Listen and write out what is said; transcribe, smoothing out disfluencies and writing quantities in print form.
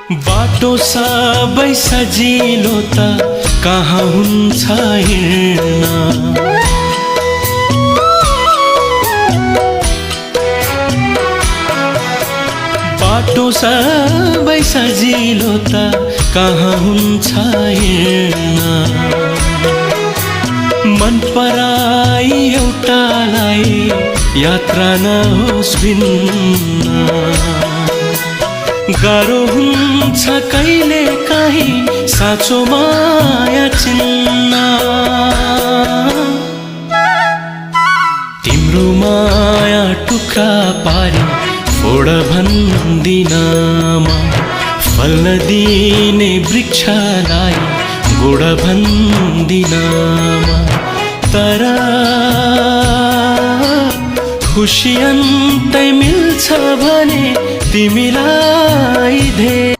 बाटो सबै सजिलो त कहाँ हुन्छ हिँड्न। बाटो सबै सजिलो त कहाँ हुन्छ हिँड्न। मन पराई एउटालाई यात्रा नहोस् भिन्न। गाह्रो हुन्छ कहिले काहीँ साँचो माया चिन्न। तिम्रो माया टुक्रा पारी फोड भन्दिनमा, फल्न दिने वृक्षलाई गोड भन्दिनमा। तर खुसी अन्तै मिल्छ भने तिमीलाई धेरै